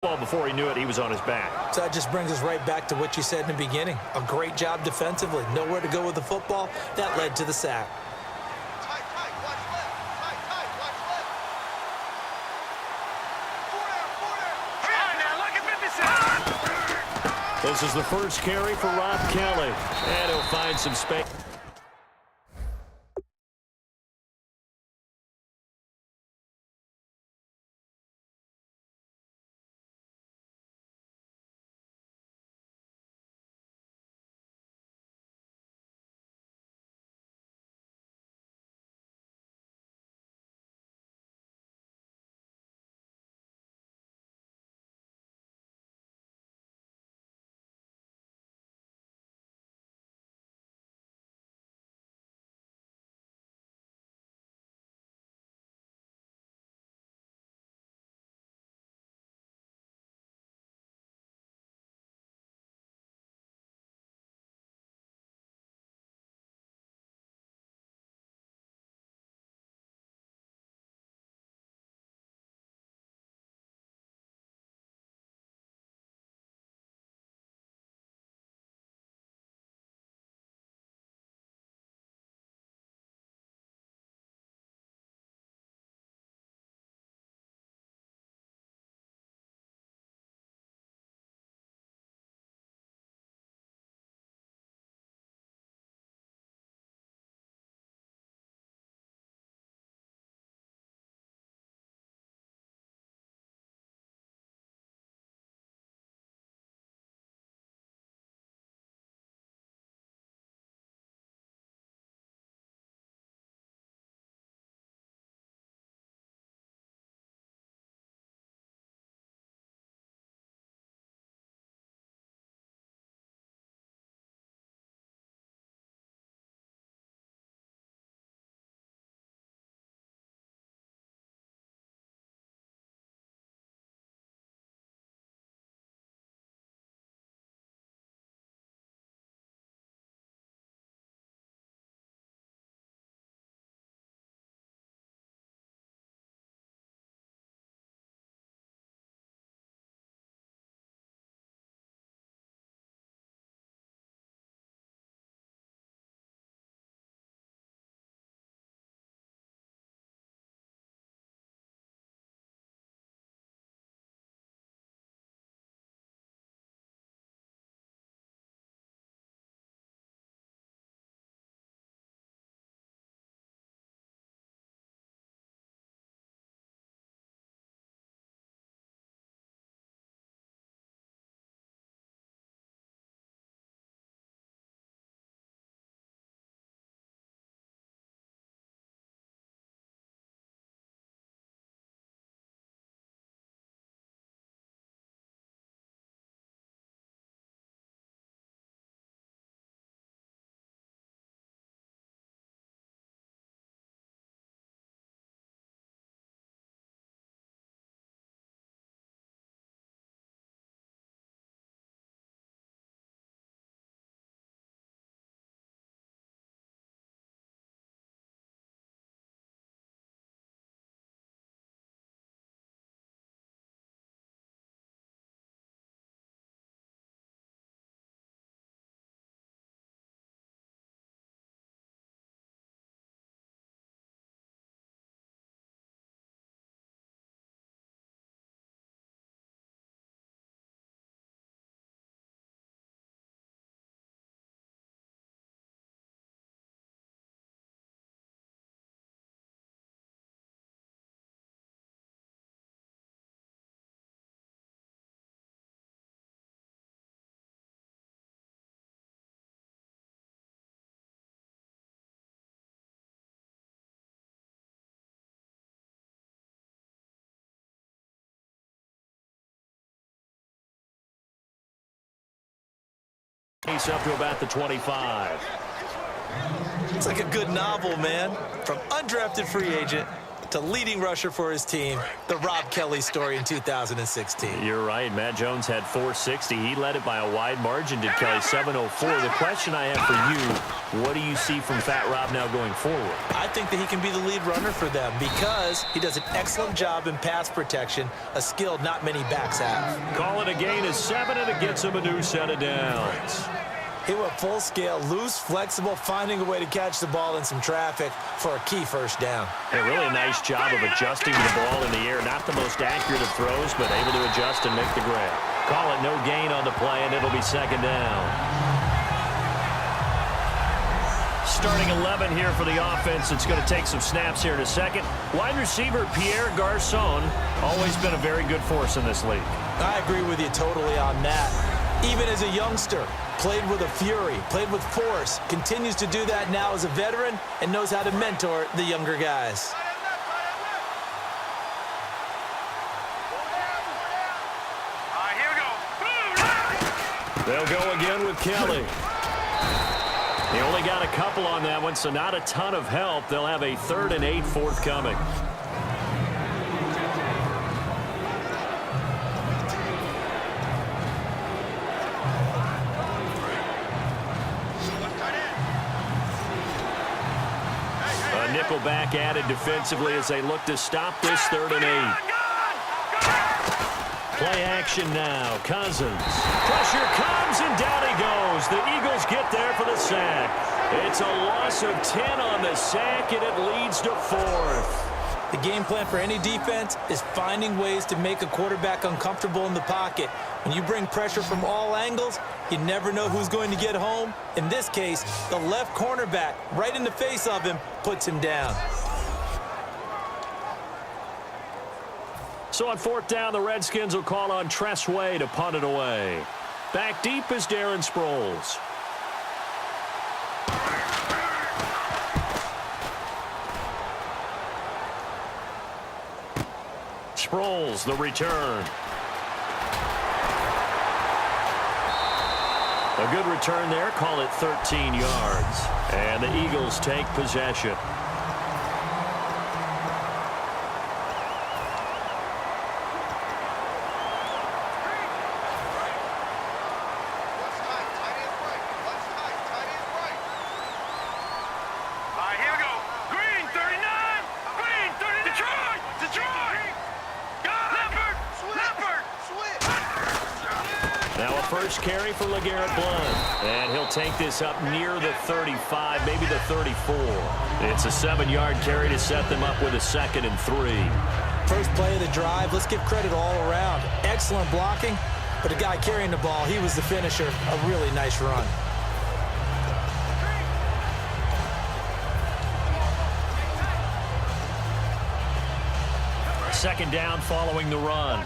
Well, before he knew it, he was on his back. So that just brings us right back to what you said in the beginning. A great job defensively. Nowhere to go with the football. That led to the sack. This is the first carry for Rob Kelly. And he'll find some space. He's up to about the 25. It's like a good novel, man. From undrafted free agent to leading rusher for his team, the Rob Kelly story in 2016. You're right. Matt Jones had 460. He led it by a wide margin, did Kelly, 704. The question I have for you, what do you see from Fat Rob now going forward? I think that he can be the lead runner for them because he does an excellent job in pass protection, a skill not many backs have. Call it a gain of 7, and it gets him a new set of downs. He went full scale, loose, flexible, finding a way to catch the ball in some traffic for a key first down. A really nice job of adjusting to the ball in the air. Not the most accurate of throws, but able to adjust and make the grab. Call it no gain on the play, and it'll be second down. Starting 11 here for the offense. It's going to take some snaps here in a second. Wide receiver Pierre Garçon, always been a very good force in this league. I agree with you totally on that. Even as a youngster, played with a fury, played with force, continues to do that now as a veteran, and knows how to mentor the younger guys. They'll go again with Kelly. He only got a couple on that one, so not a ton of help. They'll have a 3rd and 8 forthcoming. Nickelback added defensively as they look to stop this 3rd and 8. Play action now. Cousins. Pressure comes, and down he goes. The Eagles get there for the sack. It's a loss of 10 on the sack, and it leads to 4th. The game plan for any defense is finding ways to make a quarterback uncomfortable in the pocket. When you bring pressure from all angles, you never know who's going to get home. In this case, the left cornerback, right in the face of him, puts him down. So on 4th down, the Redskins will call on Tress Way to punt it away. Back deep is Darren Sproles. Sproles, the return. A good return there. Call it 13 yards. And the Eagles take possession. First carry for LeGarrette Blount. And he'll take this up near the 35, maybe the 34. It's a 7-yard carry to set them up with a 2nd and 3. First play of the drive, let's give credit all around. Excellent blocking, but the guy carrying the ball, he was the finisher. A really nice run. Second down following the run.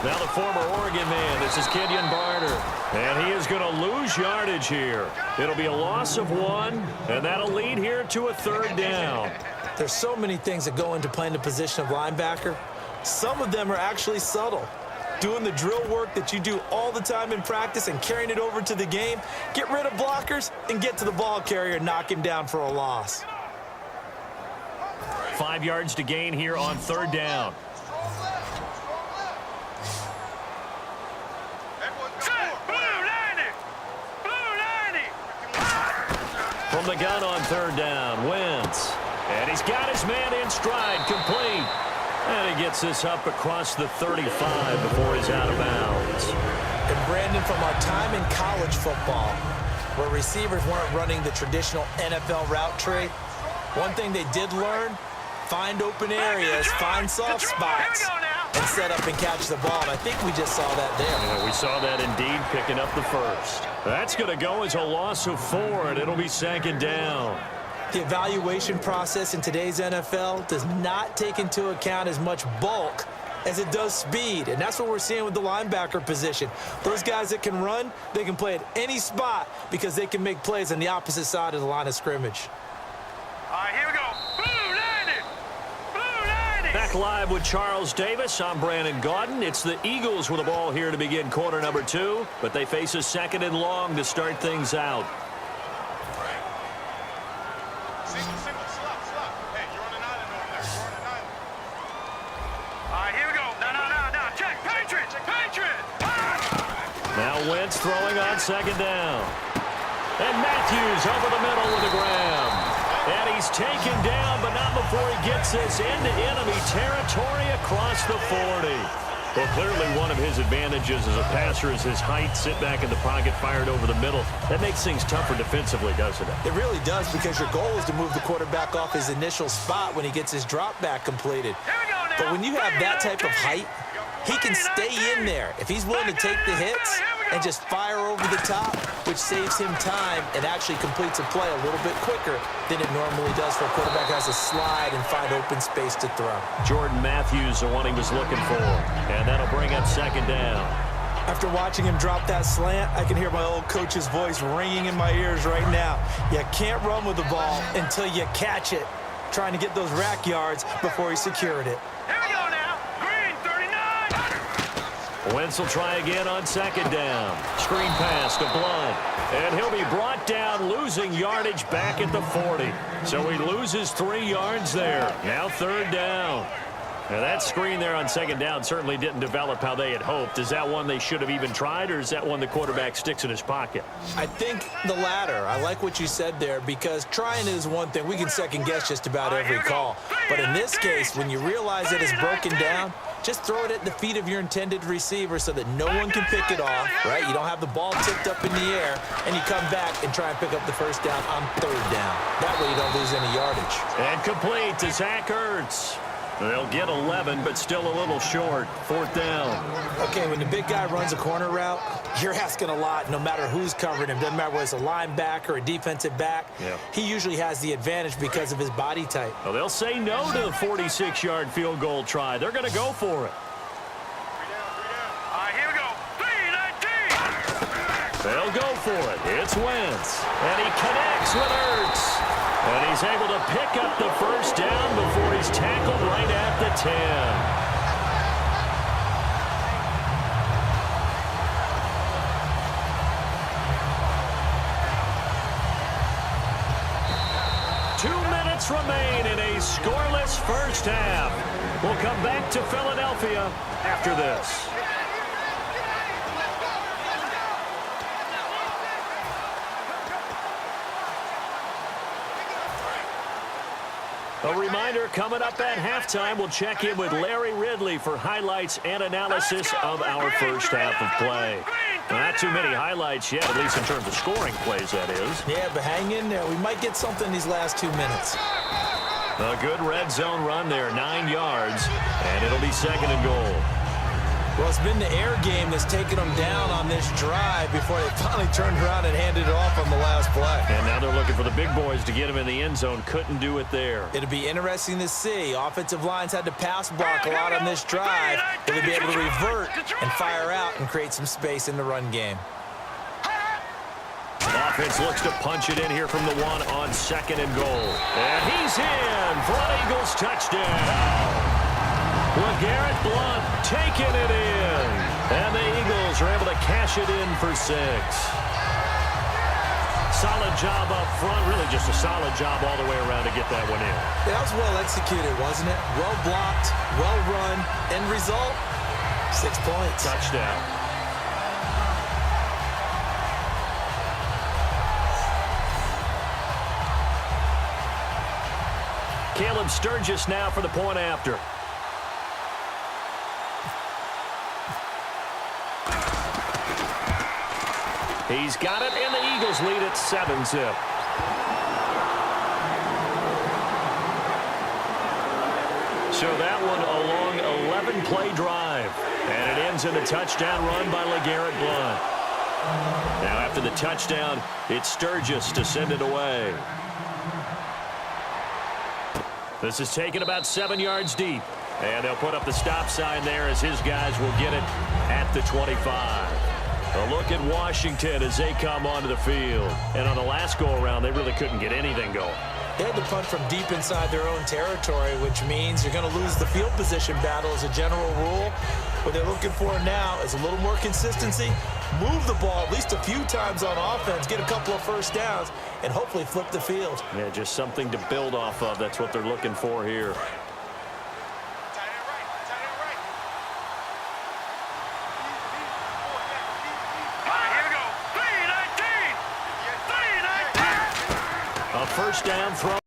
Now the former Oregon man, this is Kenyon Barner, and he is going to lose yardage here. It'll be a loss of 1, and that'll lead here to a 3rd down. There's so many things that go into playing the position of linebacker. Some of them are actually subtle. Doing the drill work that you do all the time in practice and carrying it over to the game. Get rid of blockers and get to the ball carrier and knock him down for a loss. 5 yards to gain here on 3rd down. From the gun on 3rd down, Wentz. And he's got his man in stride, complete. And he gets this up across the 35 before he's out of bounds. And Brandon, from our time in college football, where receivers weren't running the traditional NFL route tree, one thing they did learn, find open areas, find soft spots, and set up and catch the ball. And I think we just saw that there. Yeah, we saw that indeed, picking up the first. That's going to go as a loss of 4, and it'll be 2nd down. The evaluation process in today's NFL does not take into account as much bulk as it does speed, and that's what we're seeing with the linebacker position. Those guys that can run, they can play at any spot because they can make plays on the opposite side of the line of scrimmage. All right, here we go. Blue 90! Blue 90! Back Back live with Charles Davis. I'm Brandon Gaudin. It's the Eagles with the ball here to begin quarter number 2, but they face a second and long to start things out. Single, slot. Hey, you're on an island over there. You're on an island. All right, here we go. No. Check. Patriot. Now Wentz throwing on second down. And Matthews over the middle with the grab. And he's taken down, but not before he gets this into enemy territory across the 40. Well, clearly one of his advantages as a passer is his height. Sit back in the pocket, fired over the middle. That makes things tougher defensively, doesn't it? It really does, because your goal is to move the quarterback off his initial spot when he gets his drop back completed. But when you have that type of height, he can stay in there if he's willing to take the hits and just fire over the top, which saves him time and actually completes a play a little bit quicker than it normally does for a quarterback who has to slide and find open space to throw. Jordan Matthews, the one he was looking for. And that'll bring up second down. After watching him drop that slant, I can hear my old coach's voice ringing in my ears right now. You can't run with the ball until you catch it, trying to get those rack yards before he secured it. Wentz will try again on second down. Screen pass to Blunt. And he'll be brought down, losing yardage back at the 40. So he loses 3 yards there. Now third down. Now that screen there on second down certainly didn't develop how they had hoped. Is that one they should have even tried, or is that one the quarterback sticks in his pocket? I think the latter. I like what you said there, because trying is one thing. We can second guess just about every call. But in this case, when you realize that it's broken down, just throw it at the feet of your intended receiver so that no one can pick it off, right? You don't have the ball tipped up in the air, and you come back and try and pick up the first down on third down. That way you don't lose any yardage. And complete to Zach Ertz. They'll get 11, but still a little short. Fourth down. Okay, when the big guy runs a corner route, you're asking a lot no matter who's covering him. Doesn't matter whether it's a linebacker or a defensive back. Yeah. He usually has the advantage because of his body type. Well, they'll say no to the 46-yard field goal try. They're going to go for it. All right, here we go. 3-19. They'll go for it. It's Wentz. And he connects with Ertz. And he's able to pick up the first down before he's tackled right at the 10. Remain in a scoreless first half. We'll come back to Philadelphia after this. A reminder, coming up at halftime, we'll check in with Larry Ridley for highlights and analysis of our first half of play. Not too many highlights yet, at least in terms of scoring plays, that is. Yeah, but hang in there. We might get something in these last 2 minutes. A good red zone run there, 9 yards, and it'll be second and goal. Well, it's been the air game that's taken them down on this drive before they finally turned around and handed it off on the last play. And now they're looking for the big boys to get him in the end zone. Couldn't do it there. It'll be interesting to see. Offensive lines had to pass block a lot on this drive. They'll be able to revert and fire out and create some space in the run game. Offense looks to punch it in here from the 1 on second and goal. And he's in for an Eagles touchdown. LeGarrette Blount taking it in. And the Eagles are able to cash it in for 6. Solid job up front. Really just a solid job all the way around to get that one in. Yeah, that was well executed, wasn't it? Well blocked, well run. End result, 6 points. Touchdown. Caleb Sturgis now for the point after. He's got it, and the Eagles lead at 7-zip. So that one a long 11-play drive. And it ends in a touchdown run by LeGarrette Blount. Now after the touchdown, it's Sturgis to send it away. This is taken about 7 yards deep. And they'll put up the stop sign there as his guys will get it at the 25. A look at Washington as they come onto the field. And on the last go-around, they really couldn't get anything going. They had to punt from deep inside their own territory, which means you're going to lose the field position battle as a general rule. What they're looking for now is a little more consistency, move the ball at least a few times on offense, get a couple of first downs, and hopefully flip the field. Yeah, just something to build off of. That's what they're looking for here. A first down throw.